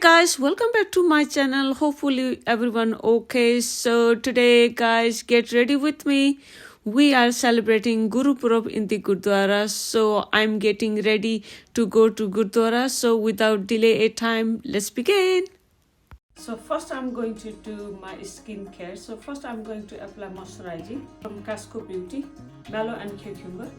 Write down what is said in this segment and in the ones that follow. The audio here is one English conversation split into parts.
guys, welcome back to my channel. Hopefully everyone okay. So today guys, get ready with me. We are celebrating Gurupurab in the Gurdwara. So I'm getting ready to go to Gurdwara. So without delay a time, let's begin. So first I'm going to do my skincare. So first I'm going to apply moisturizing from Casco Beauty, Mallow and Cucumber.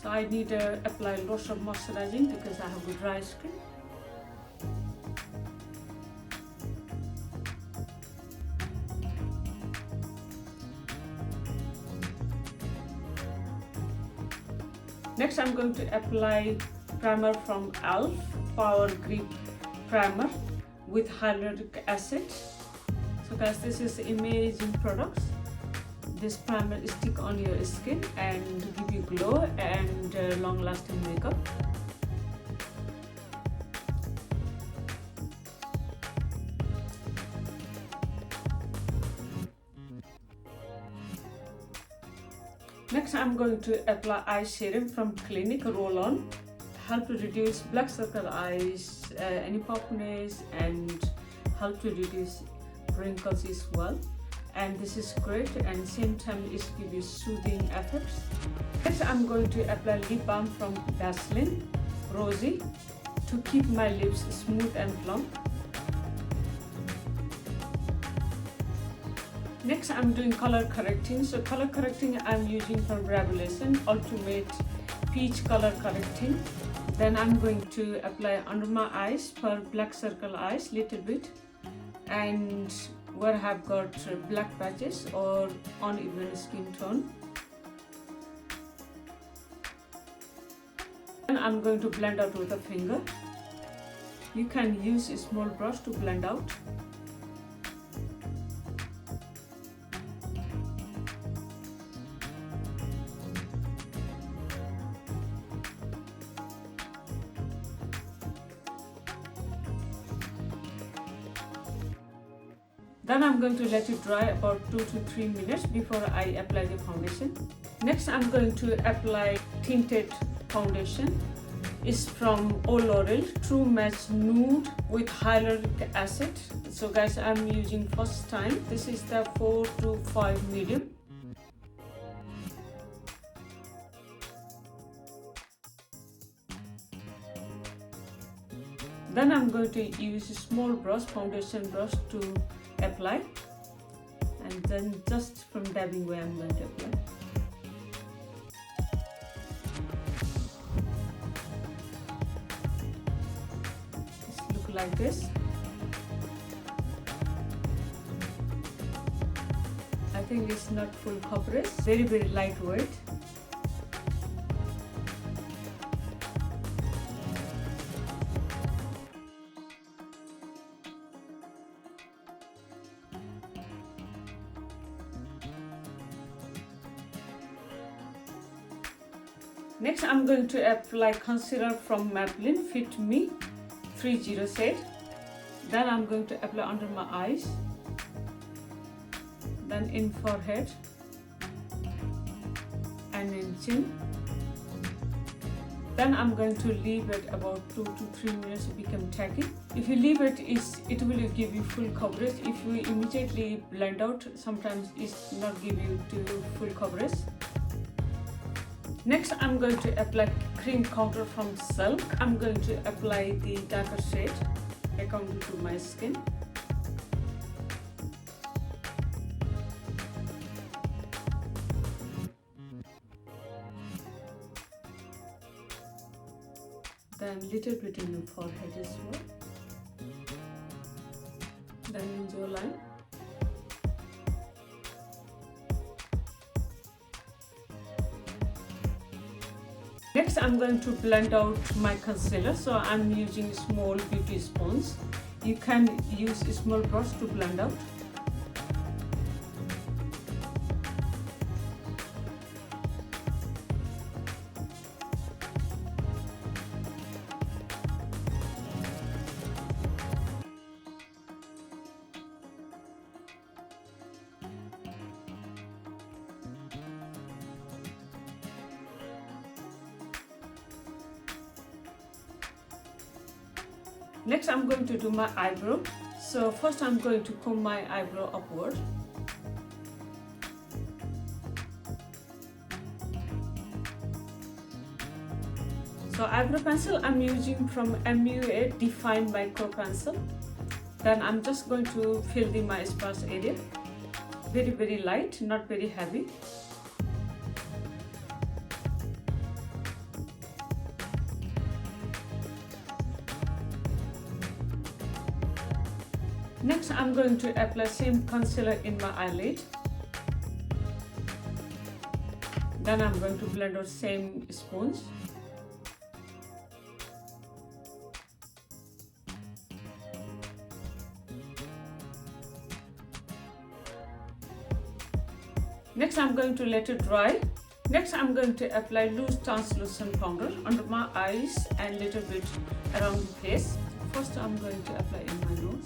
So I need to apply lots of moisturizing because I have a dry skin. Next I'm going to apply primer from e.l.f. Power Grip Primer with hyaluronic acid. So guys, this is amazing products. This primer stick on your skin and give you glow and long lasting makeup. Next I'm going to apply eye serum from Clinique Roll On. Help to reduce black circle eyes, any puffiness, and help to reduce wrinkles as well. And this is great, and same time it gives you soothing effects. Next I'm going to apply lip balm from Jasmin Rosy to keep my lips smooth and plump. Next I'm doing color correcting. So color correcting I'm using from Revelation Ultimate Peach Color Correcting. Then I'm going to apply under my eyes for black circle eyes little bit, and where I have got black patches or uneven skin tone. And I'm going to blend out with a finger. You can use a small brush to blend out. Then I'm going to let it dry about 2 to 3 minutes before I apply the foundation. Next I'm going to apply tinted foundation. It's from L'Oreal True Match Nude with hyaluronic acid. So guys, I'm using first time. This is the 4 to 5 medium. Then I'm going to use a small brush, foundation brush, to apply, and then just from dabbing way I'm going to apply. Just look like this. I think it's not full coverage, very lightweight. Next I'm going to apply concealer from Maybelline Fit Me 30 shade. Then I'm going to apply under my eyes, then in forehead and in chin. Then I'm going to leave it about 2 to 3 minutes to become tacky. If you leave it, it will give you full coverage. If you immediately blend out, sometimes it's not give you full coverage. Next I'm going to apply cream contour from Silk. I'm going to apply the darker shade according to my skin. Then little bit in the forehead as well. Then in jawline. Next I'm going to blend out my concealer. So I'm using small beauty sponge. You can use a small brush to blend out. Next I'm going to do my eyebrow. So first I'm going to comb my eyebrow upward. So eyebrow pencil I'm using from MUA Define Micro Pencil. Then I'm just going to fill my sparse area. Very light, not very heavy. Next I'm going to apply same concealer in my eyelid. Then I'm going to blend out same sponge. Next I'm going to let it dry. Next I'm going to apply loose translucent powder under my eyes and little bit around the face. First I'm going to apply in my nose.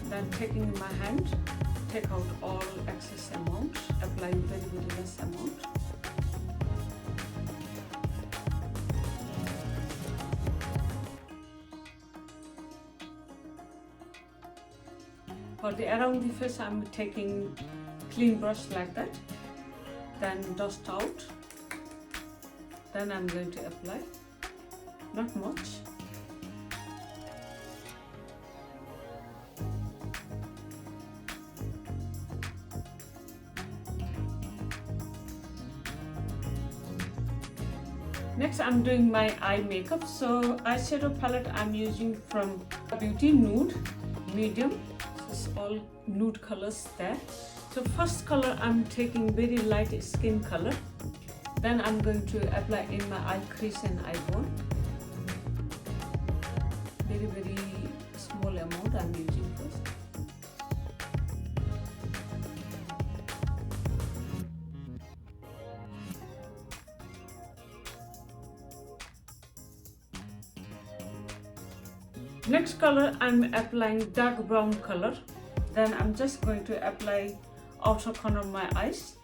Then taking in my hand, take out all excess amount, applying very less amount. For the around the face, I'm taking clean brush like that, then dust out, then I'm going to apply, not much. Next I'm doing my eye makeup. So eyeshadow palette I'm using from Beauty Nude Medium. It's all nude colors there. So first color I'm taking very light skin color. Then I'm going to apply in my eye crease and eye bone. Very small amount I'm using first. Next color I'm applying dark brown color. Then I'm just going to apply outer corner of my eyes.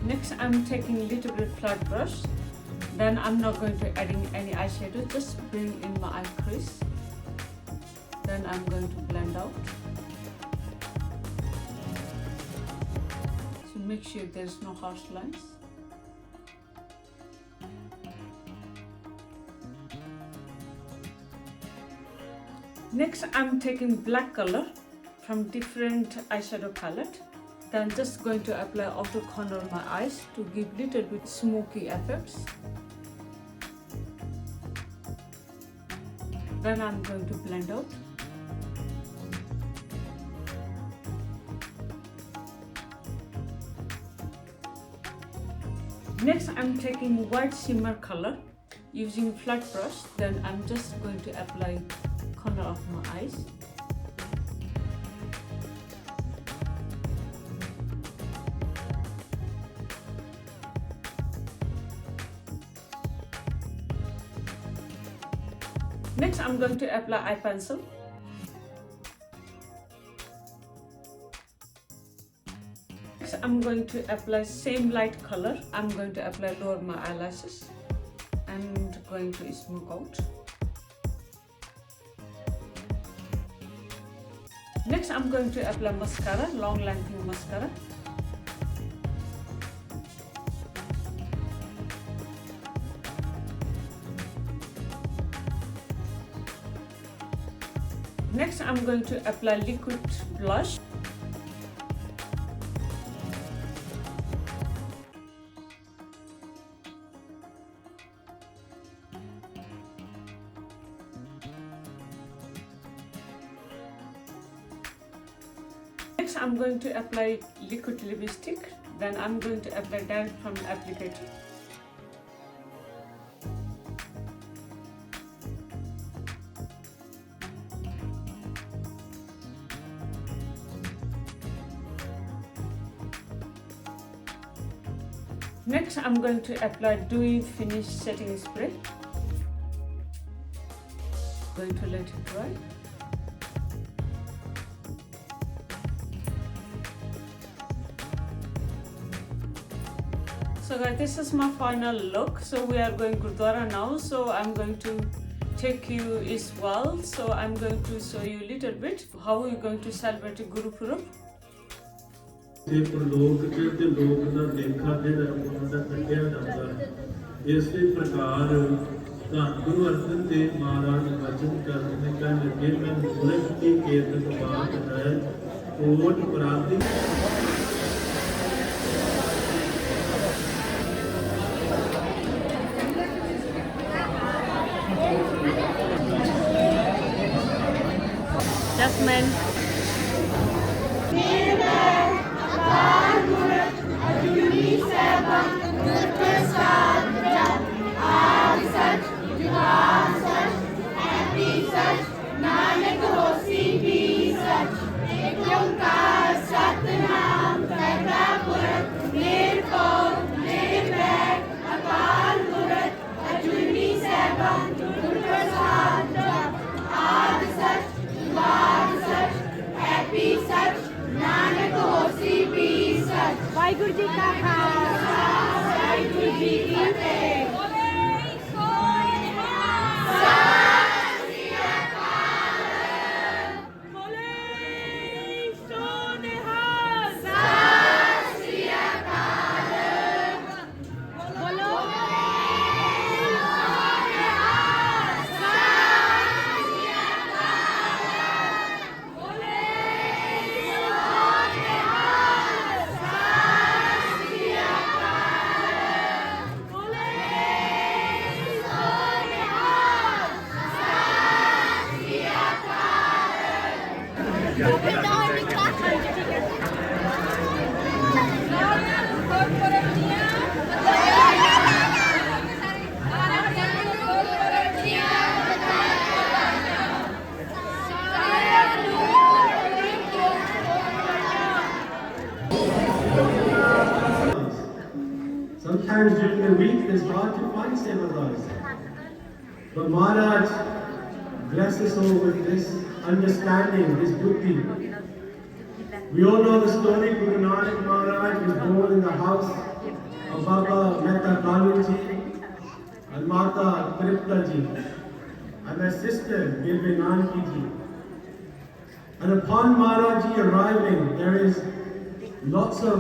Next I'm taking a little bit flat brush. Then I'm not going to adding any eyeshadow, just bring in my eye crease. Then I'm going to blend out. Make sure there's no harsh lines. Next I'm taking black color from different eyeshadow palette. Then just going to apply outer corner of my eyes to give little bit smoky effects. Then I'm going to blend out. Next I'm taking white shimmer color using flat brush. Then I'm just going to apply corner of my eyes. Next I'm going to apply eye pencil. Next I'm going to apply same light color. I'm going to apply lower my eyelashes and going to smoke out. Next I'm going to apply mascara, long lengthening mascara. Next I'm going to apply liquid blush. Next I'm going to apply liquid lipstick. Then I'm going to apply direct from the applicator. Next I'm going to apply dewy finish setting spray. Going to let it dry. So guys, this is my final look. So we are going Gurdwara now. So I'm going to take you as well. So I'm going to show you a little bit how we're going to celebrate Gurupurab. ਇਸੇ ਪ੍ਰਕਾਰ ਧੰਨ ਗੁਰੂ ਅਰਜਨ ਦੇਵ ਮਹਾਰਾਜ ਵਚਨ ਕਰਦੇ ਕਹਿਣ ਲੱਗੇ ਮੈਂ ਮੂਰਖ ਦੀ ਕੀਰਤ ਬਾਤ ਹੈ ਕੋਟ ਪ੍ਰਾਪਤੀ Jasmin. ਵਾਹਿਗੁਰੂ ਜੀ ਕਾ ਖਾਲਸਾ ਵਾਹਿਗੁਰੂ ਜੀ ਕੀ ਫਤਿਹ। Sometimes during the week it's hard to find seminars. But Maharaj bless us all with this understanding, this buddhi. We all know the story. Guru Nanak Maharaj was born in the house of Baba Mehta Kalu ji and Mata Tripta ji and their sister Bilbe Nanki ji. And upon Maharaj ji arriving, there is lots of